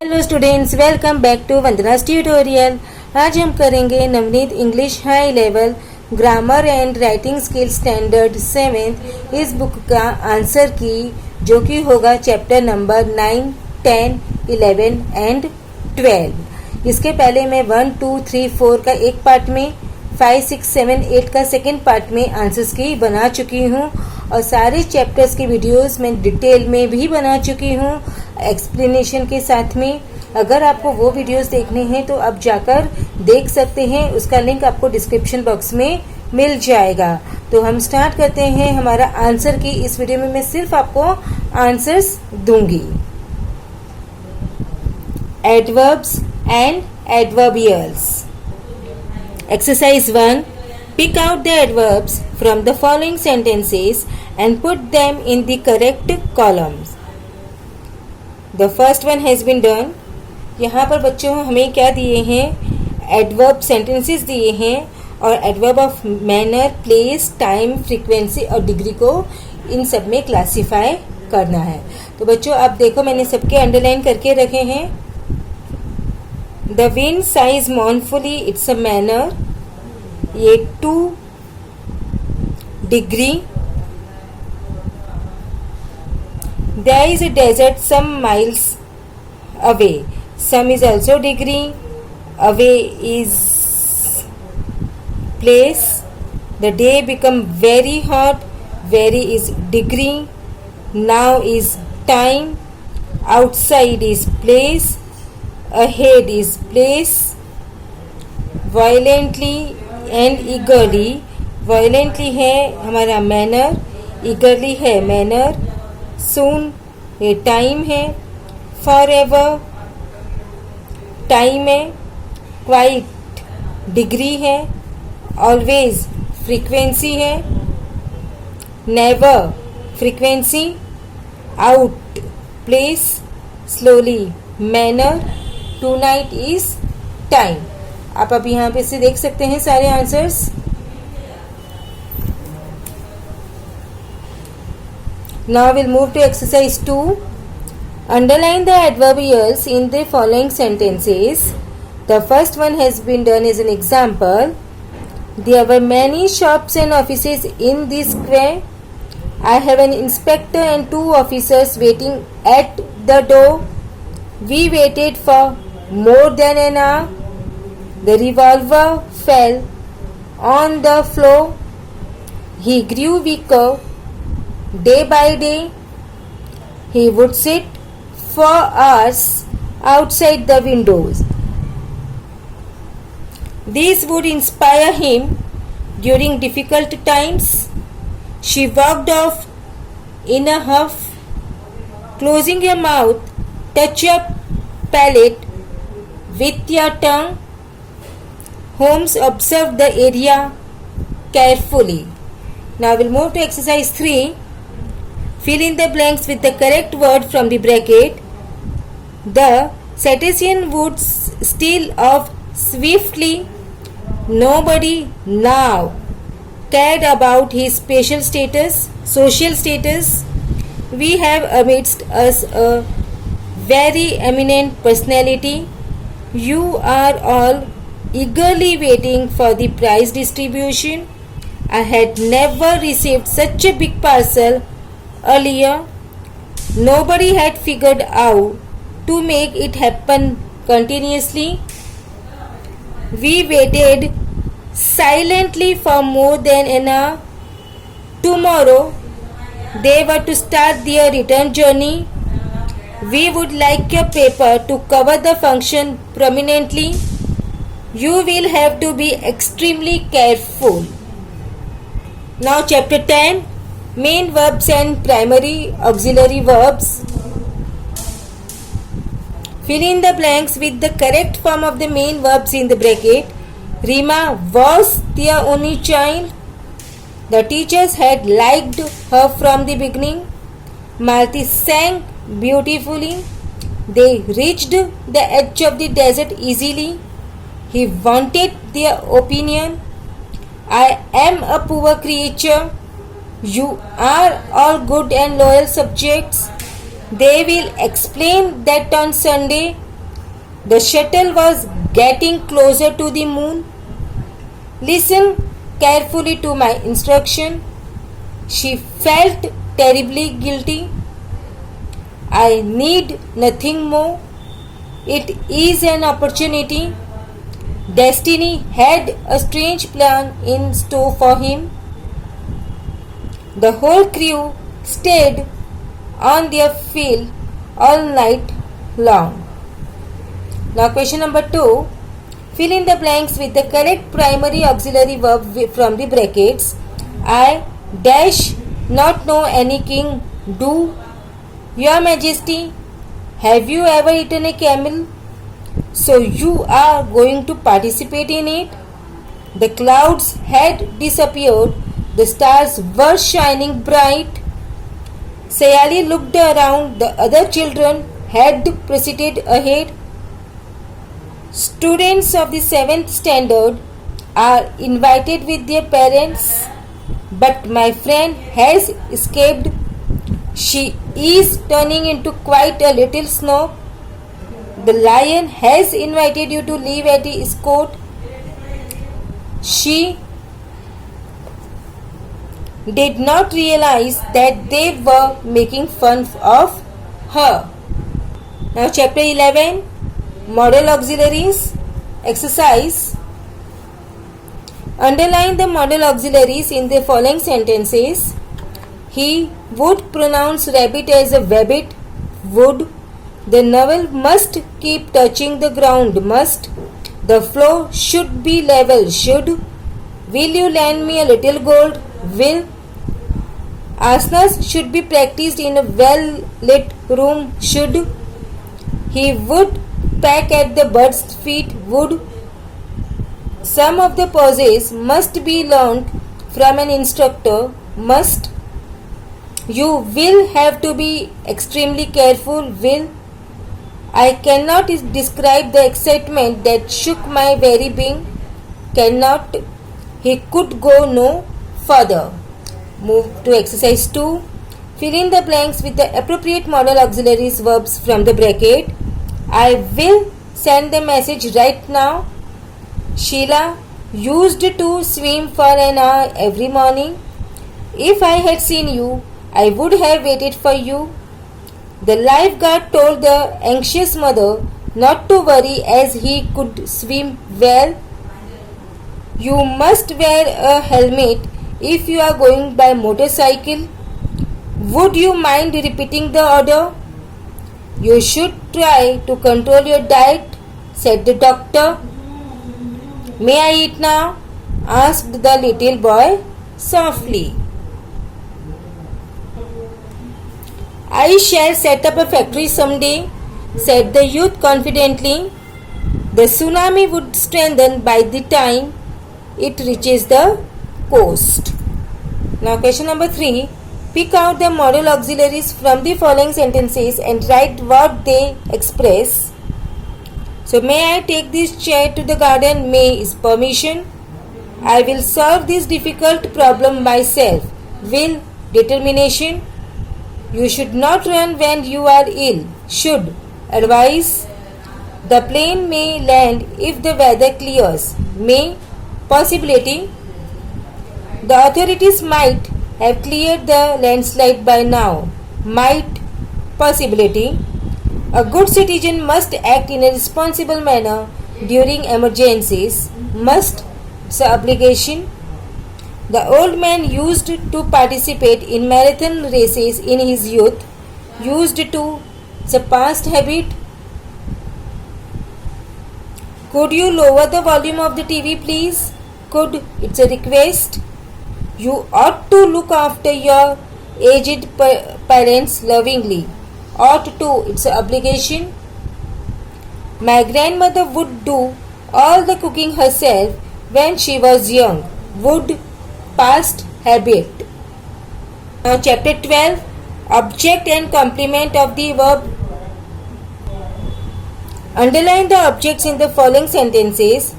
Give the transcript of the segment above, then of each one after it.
Hello students, welcome back to Vandana's tutorial. आज हम करेंगे Navneet English high level grammar and writing skill standard 7 इस book का आंसर की, जो कि होगा चैप्टर नंबर 9, 10, 11 एंड 12। इसके पहले मैं 1, 2, 3, 4 का एक पार्ट में, 5, 6, 7, 8 का सेकेंड पार्ट में आंसर्स की बना चुकी हूँ और सारे चैप्टर्स की वीडियोस मैं डिटेल में भी बना चुकी हूँ एक्सप्लेनेशन के साथ में। अगर आपको वो वीडियोस देखने हैं तो आप जाकर देख सकते हैं, उसका लिंक आपको डिस्क्रिप्शन बॉक्स में मिल जाएगा। तो हम स्टार्ट करते हैं हमारा आंसर की। इस वीडियो में मैं सिर्फ आपको आंसर्स दूंगी। Adverbs and adverbials. Exercise 1. Pick out the adverbs from the following sentences and put them in the correct columns. The first one has been done. यहाँ पर बच्चों हमें क्या दिए हैं? एडवर्ब सेंटेंसेस दिए हैं और adverb of manner, place, time, frequency और डिग्री को इन सब में क्लासिफाई करना है। तो बच्चों आप देखो, मैंने सबके अंडरलाइन करके रखे हैं। The wind sighs mournfully, it's a manner. ये 2 degree. There is a desert some miles away. Some is also degree. Away is place. The day become very hot. Very is degree. Now is time. Outside is place. Ahead is place. Violently and eagerly. Violently है हमारा manner, eagerly है manner, soon ये time है, forever time है, quite degree है, always frequency है, never frequency, out place, slowly manner, tonight is time. आप अब यहाँ पे से देख सकते हैं सारे answers. Now will move to exercise 2. Underline the adverbials in the following sentences. The first one has been done as an example. There were many shops and offices in this square. I have an inspector and 2 officers waiting at the door. We waited for more than an hour. The revolver fell on the floor. He grew weaker day by day. He would sit for hours outside the windows. This would inspire him during difficult times. She walked off in a huff. Closing her mouth, touch your palate with your tongue. Holmes observed the area carefully. Now we'll move to exercise 3. Fill in the blanks with the correct word from the bracket. The cetacean would steal off swiftly. Nobody now cared about his social status. We have amidst us a very eminent personality. You are all eagerly waiting for the prize distribution. I had never received such a big parcel earlier. Nobody had figured out to make it happen continuously. We waited silently for more than an hour. Tomorrow they were to start their return journey. We would like your paper to cover the function prominently. You will have to be extremely careful. Now chapter 10. Main verbs and primary auxiliary verbs. Fill in the blanks with the correct form of the main verbs in the bracket. Rima was their only child. The teachers had liked her from the beginning. Malti sang beautifully. They reached the edge of the desert easily. He wanted their opinion. I am a poor creature. You are all good and loyal subjects. They will explain that on Sunday The shuttle was getting closer to the moon. Listen carefully to my instruction. She felt terribly guilty. I need nothing more. It is an opportunity. Destiny had a strange plan in store for him. The whole crew stayed on their field all night long. Now question number 2. Fill in the blanks with the correct primary auxiliary verb from the brackets. I dash not know any king. Do. Your Majesty, have you ever eaten a camel? So you are going to participate in it? The clouds had disappeared. The stars were shining bright. Sayali looked around. The other children had proceeded ahead. Students of the 7th standard are invited with their parents, but my friend has escaped. She is turning into quite a little snob. The lion has invited you to live at his court. She did not realize that they were making fun of her. Now chapter 11, Model Auxiliaries. Exercise. Underline the model auxiliaries in the following sentences. He would pronounce rabbit as a wabbit. Would. The novel must keep touching the ground. Must. The floor should be level. Should. Will you lend me a little gold? Will. Asanas should be practiced in a well-lit room. Should. He would peck at the bird's feet. Would. Some of the poses must be learnt from an instructor. Must. You will have to be extremely careful. Will. I cannot describe the excitement that shook my very being. Cannot. He could go no further. Move to exercise 2. Fill in the blanks with the appropriate modal auxiliaries verbs from the bracket. I will send the message right now. Sheila used to swim for an hour every morning. If I had seen you, I would have waited for you. The lifeguard told the anxious mother not to worry as he could swim well. You must wear a helmet if you are going by motorcycle. Would you mind repeating the order? You should try to control your diet, said the doctor. May I eat now? Asked the little boy softly. I shall set up a factory someday, said the youth confidently. The tsunami would strengthen by the time it reaches the coast. Now question number 3. Pick out the modal auxiliaries from the following sentences and write what they express. So, may I take this chair to the garden? May is permission. I will solve this difficult problem myself. Will, determination. You should not run when you are ill. Should, advice. The plane may land if the weather clears. May, possibility. The authorities might have cleared the landslide by now. Might, possibility. A good citizen must act in a responsible manner during emergencies. Must, it's an obligation. The old man used to participate in marathon races in his youth. Used to, it's a past habit. Could you lower the volume of the TV please? Could, it's a request. You ought to look after your aged parents lovingly. Ought to, it's an obligation. My grandmother would do all the cooking herself when she was young. Would, past habit. Now chapter 12, object and complement of the verb. Underline the objects in the following sentences.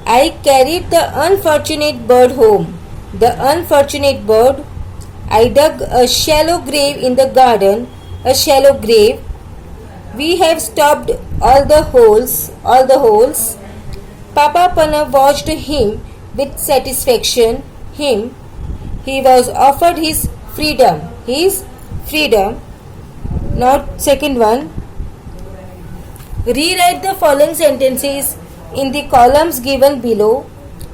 I carried the unfortunate bird home. The unfortunate bird. I dug a shallow grave in the garden. A shallow grave. We have stopped all the holes. Papa Panna watched him with satisfaction. He was offered his freedom. Now second one. Rewrite the following sentences in the columns given below.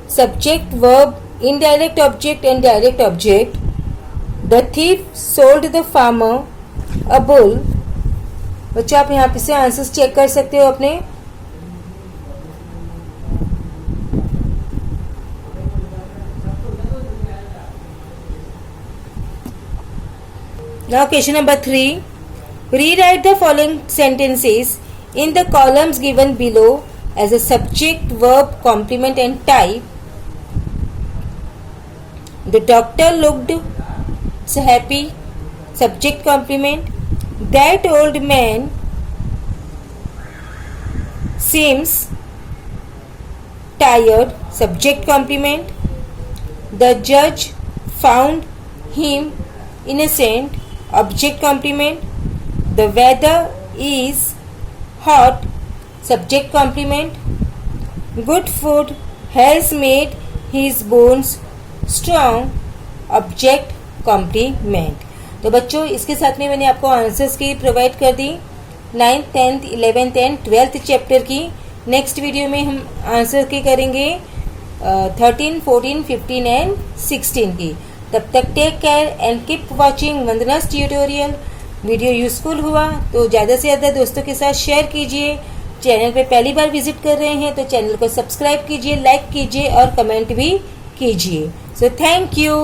Subject, verb, indirect object and direct object. The thief sold the farmer a bull. बच्चों आप यहाँ पे से answers check कर सकते हो अपने. Now question number 3. Rewrite the following sentences in the columns given below as a subject, verb, complement and type. The doctor looked happy. Subject, complement. That old man seems tired. Subject, complement. The judge found him innocent. Object, complement. The weather is hot. Subject, complement. Good food has made his bones strong. Object, complement. तो बच्चों इसके साथ में मैंने आपको answers की provide कर दी 9th, 10th, 11th and 12th chapter की. नेक्स्ट वीडियो में हम आंसर की करेंगे 13, 14, 15 एंड 16 की. तब तक take care and keep watching Vandana's tutorial. Video useful हुआ तो ज़्यादा से ज़्यादा दोस्तों के साथ शेयर कीजिए. चैनल पे पहली बार विजिट कर रहे हैं तो चैनल को सब्सक्राइब कीजिए, लाइक कीजिए और कमेंट भी कीजिए. So thank you.